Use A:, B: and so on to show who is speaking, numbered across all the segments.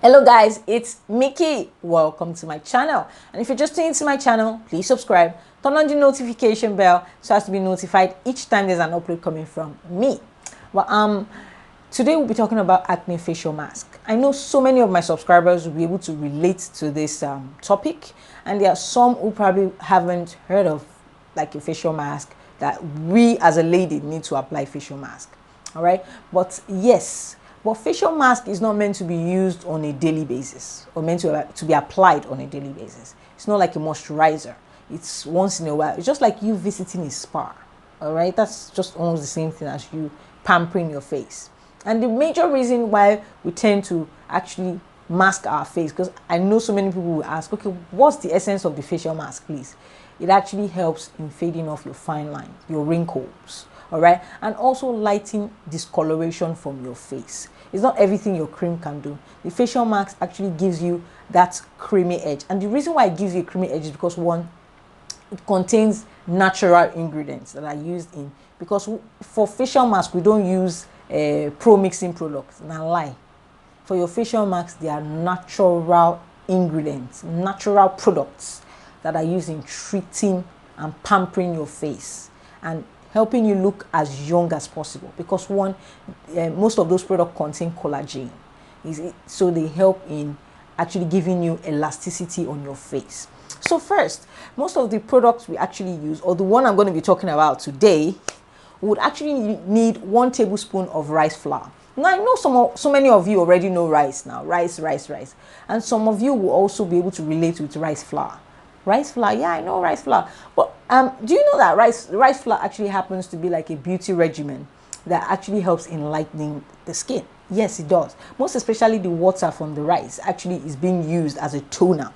A: Hello guys, it's Mickey. Welcome to my channel. And if you're just tuning into my channel, please subscribe, turn on the notification bell so as to be notified each time there's an upload coming from me. Well, today we'll be talking about acne facial mask. I know so many of my subscribers will be able to relate to this topic, and there are some who probably haven't heard of like a facial mask that we as a lady need to apply facial mask. All right, but yes. But facial mask is not meant to be used on a daily basis or meant to be applied on a daily basis. It's not like a moisturizer. It's once in a while. It's just like you visiting a spa. All right, that's just almost the same thing as you pampering your face. And the major reason why we tend to actually mask our face, because I know so many people will ask, okay, what's the essence of the facial mask, please? It actually helps in fading off your fine lines, your wrinkles. All right, and also lighting discoloration from your face. It's not everything your cream can do. The facial mask actually gives you that creamy edge, and the reason why it gives you a creamy edge is because one, it contains natural ingredients that are used in, because for facial mask we don't use pro mixing products. Now lie, for your facial mask they are natural ingredients, natural products that are used in treating and pampering your face and helping you look as young as possible, because one, most of those products contain collagen, so they help in actually giving you elasticity on your face. So first, most of the products we actually use, or the one I'm going to be talking about today, would actually need 1 tablespoon of rice flour. Now I know so many of you already know rice now, rice, and some of you will also be able to relate with rice flour. Rice flour, yeah, I know rice flour. But do you know that rice flour actually happens to be like a beauty regimen that actually helps in lightening the skin? Yes, it does. Most especially the water from the rice actually is being used as a toner.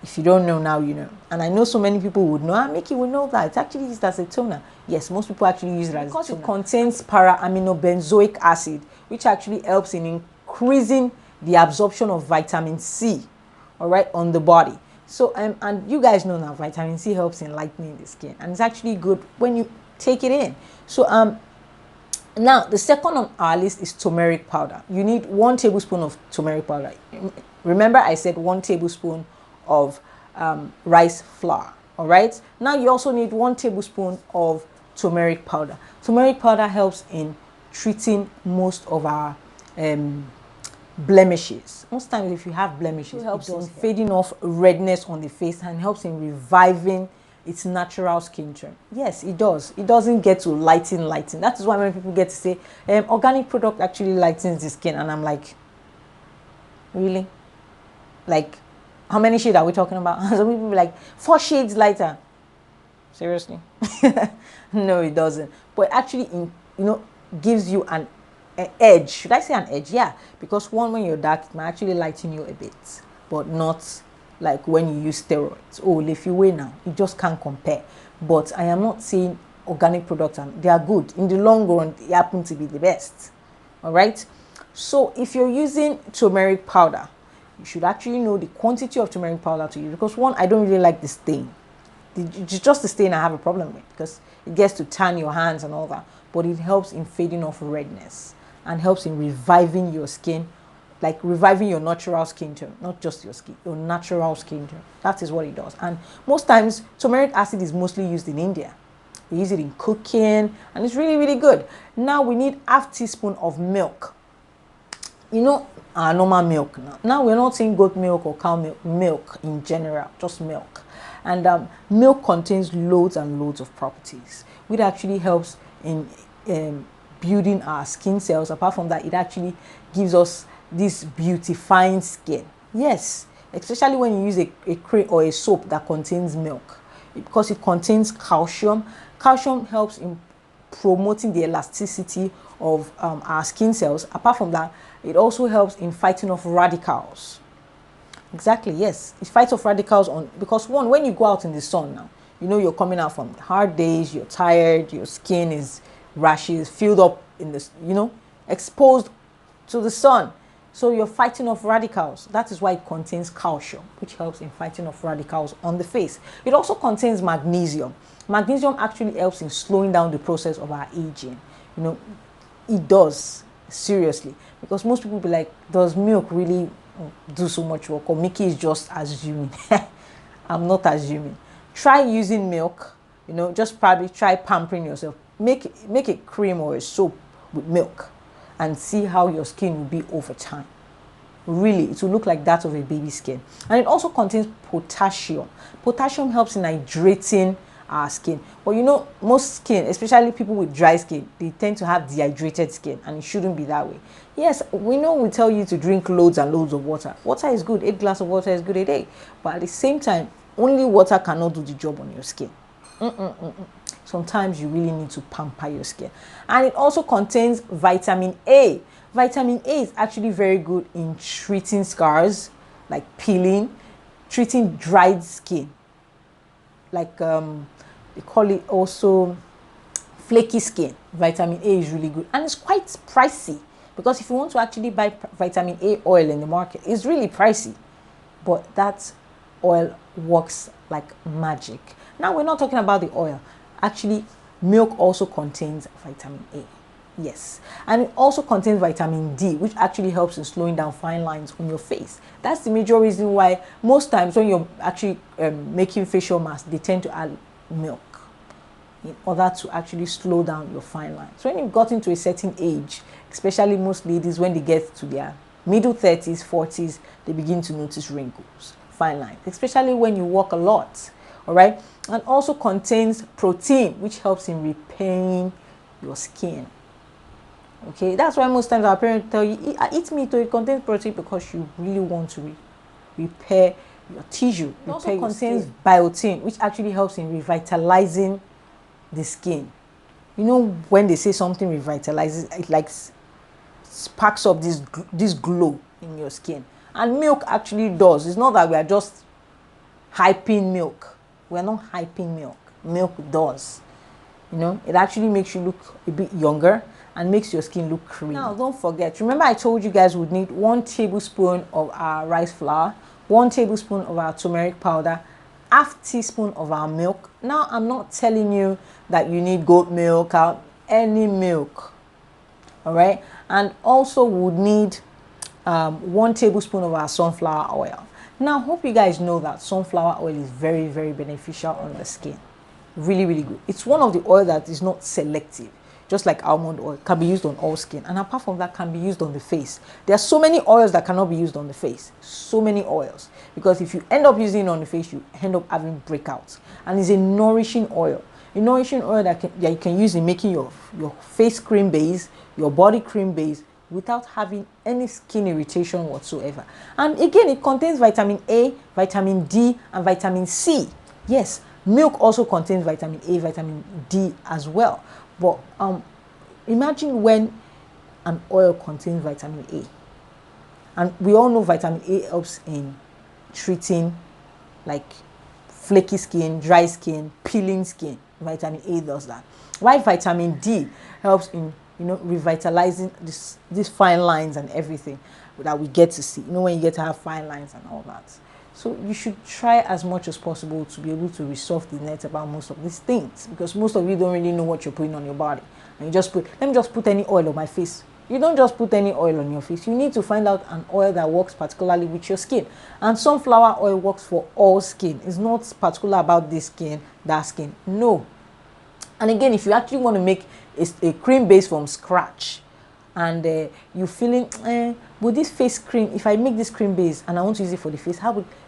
A: If you don't know now, you know. And I know so many people would know. Mickey would know that. It's actually used as a toner. Yes, most people actually use it as a toner. Because it contains para-aminobenzoic acid, which actually helps in increasing the absorption of vitamin C, all right, on the body. So, and you guys know now, vitamin C helps in lightening the skin, and it's actually good when you take it in. So, now the second on our list is turmeric powder. You need 1 tablespoon of turmeric powder. Remember, I said 1 tablespoon of rice flour. All right. Now you also need 1 tablespoon of turmeric powder. Turmeric powder helps in treating most of our blemishes. Most times if you have blemishes, it helps in fading off redness on the face and helps in reviving its natural skin tone. Yes, it does. It doesn't get to lighten. That is why many people get to say organic product actually lightens the skin, and I'm like, really? Like, how many shades are we talking about? Some people be like 4 shades lighter. Seriously? No, it doesn't. But actually, gives you an edge. Should I say an edge? Yeah, because one, when you're dark, it might actually lighten you a bit, but not like when you use steroids. Oh, if you weigh now, you just can't compare. But I am not saying organic products, they are good in the long run. They happen to be the best. All right. So if you're using turmeric powder, you should actually know the quantity of turmeric powder to use, because one, I don't really like the stain. It's just the stain I have a problem with, because it gets to tan your hands and all that. But it helps in fading off redness and helps in reviving your skin, like reviving your natural skin tone, not just your skin, your natural skin tone. That is what it does. And most times, turmeric acid is mostly used in India. They use it in cooking, and it's really, really good. Now we need ½ teaspoon of milk. You know, our normal milk now. Now we're not saying goat milk or cow milk in general, just milk. And milk contains loads and loads of properties, which actually helps in building our skin cells. Apart from that, it actually gives us this beautifying skin. Yes, especially when you use a cream or a soap that contains milk, because it contains calcium. Calcium helps in promoting the elasticity of our skin cells. Apart from that, it also helps in fighting off radicals. Exactly, yes. It fights off radicals because one, when you go out in the sun now, you're coming out from hard days, you're tired, your skin is rashes, filled up in this, exposed to the sun. So you're fighting off radicals. That is why it contains calcium, which helps in fighting off radicals on the face. It also contains magnesium. Magnesium actually helps in slowing down the process of our aging. It does. seriously, because most people be like, does milk really do so much work, or Mickey is just assuming? I'm not assuming. Try using milk, just probably try pampering yourself. Make a cream or a soap with milk and see how your skin will be over time. Really, it will look like that of a baby skin. And it also contains potassium. Potassium helps in hydrating our skin. But most skin, especially people with dry skin, they tend to have dehydrated skin, and it shouldn't be that way. Yes, we tell you to drink loads and loads of water. Water is good. 8 glasses of water is good a day. But at the same time, only water cannot do the job on your skin. Sometimes you really need to pamper your skin. And it also contains vitamin A. Vitamin A is actually very good in treating scars, like peeling, treating dried skin. Like they call it also flaky skin. Vitamin A is really good, and it's quite pricey, because if you want to actually buy vitamin A oil in the market, it's really pricey, but that oil works like magic. Now, we're not talking about the oil. Actually, milk also contains vitamin A. Yes, and it also contains vitamin D, which actually helps in slowing down fine lines on your face. That's the major reason why most times when you're actually making facial masks, they tend to add milk in order to actually slow down your fine lines. So when you've gotten to a certain age, especially most ladies, when they get to their middle 30s, 40s, they begin to notice wrinkles, fine lines, especially when you walk a lot. All right, and also contains protein, which helps in repairing your skin. Okay, that's why most times our parents tell you, eat meat, it contains protein, because you really want to repair your tissue. It also contains biotin, which actually helps in revitalizing the skin. When they say something revitalizes, it like sparks up this glow in your skin. And milk actually does. It's not that we are just hyping milk. We're not hyping milk. Milk does. It actually makes you look a bit younger and makes your skin look creamy. Now, don't forget, remember I told you guys would need 1 tablespoon of our rice flour, 1 tablespoon of our turmeric powder, half teaspoon of our milk. Now, I'm not telling you that you need goat milk or any milk, all right? And also would need 1 tablespoon of our sunflower oil. Now, hope you guys know that sunflower oil is very, very beneficial on the skin. Really, really good. It's one of the oil that is not selective. Just like almond oil, can be used on all skin, and apart from that, can be used on the face. There are so many oils that cannot be used on the face. So many oils, because if you end up using it on the face, you end up having breakouts. And it's a nourishing oil. A nourishing oil that you can use in making your face cream base, your body cream base, without having any skin irritation whatsoever. And again, it contains vitamin A, vitamin D, and vitamin C. Yes, milk also contains vitamin A, vitamin D as well. But imagine when an oil contains vitamin A. And we all know vitamin A helps in treating like flaky skin, dry skin, peeling skin. Vitamin A does that. While vitamin D helps in revitalizing these fine lines and everything that we get to see. When you get to have fine lines and all that. So you should try as much as possible to be able to resolve the net about most of these things, because most of you don't really know what you're putting on your body. And you just let me just put any oil on my face. You don't just put any oil on your face. You need to find out an oil that works particularly with your skin. And sunflower oil works for all skin. It's not particular about this skin, that skin. No. And again, if you actually want to make a cream base from scratch, and you're feeling, but this face cream, if I make this cream base and I want to use it for the face,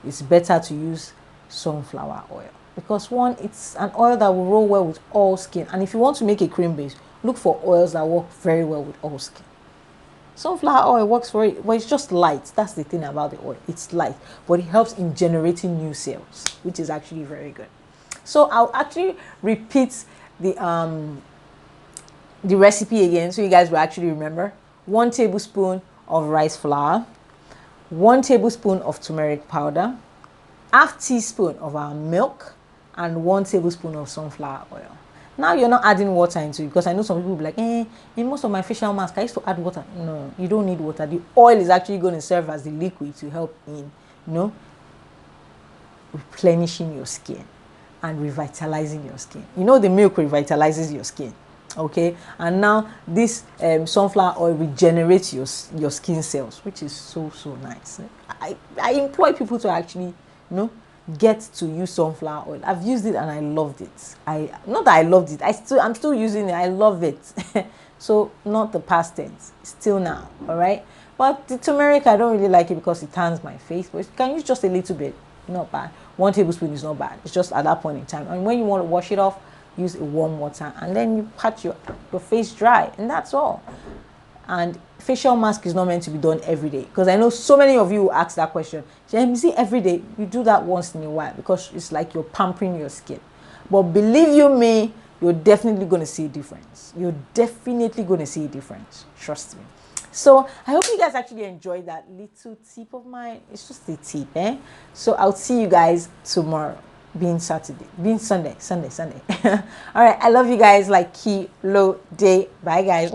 A: it's better to use sunflower oil, because one, it's an oil that will roll well with all skin. And if you want to make a cream base, look for oils that work very well with all skin. Sunflower oil works for it, but it's just light. That's the thing about the oil. It's light, but it helps in generating new cells, which is actually very good. So I'll actually repeat the recipe again, so you guys will actually remember. 1 tablespoon of rice flour, 1 tablespoon of turmeric powder, half teaspoon of our milk, and 1 tablespoon of sunflower oil. Now you're not adding water into it, because I know some people will be like, in most of my facial mask I used to add water. No, you don't need water. The oil is actually going to serve as the liquid to help in replenishing your skin and revitalizing your skin. The milk revitalizes your skin. Okay, and now this sunflower oil regenerates your skin cells, which is so nice. I employ people to actually, get to use sunflower oil. I've used it and I loved it. Not that I loved it, I'm still using it. I love it. So not the past tense, still now. All right, but the turmeric, I don't really like it because it tans my face, but you can use just a little bit, not bad. 1 tablespoon is not bad. It's just at that point in time, and when you want to wash it off, use a warm water, and then you pat your face dry, and that's all. And facial mask is not meant to be done every day, because I know so many of you will ask that question. Is it every day? You do that once in a while because it's like you're pampering your skin. But believe you me, you're definitely going to see a difference. You're definitely going to see a difference. Trust me. So I hope you guys actually enjoyed that little tip of mine. It's just a tip, eh? So I'll see you guys tomorrow. Being Sunday. All right, I love you guys like kilo day. Bye guys.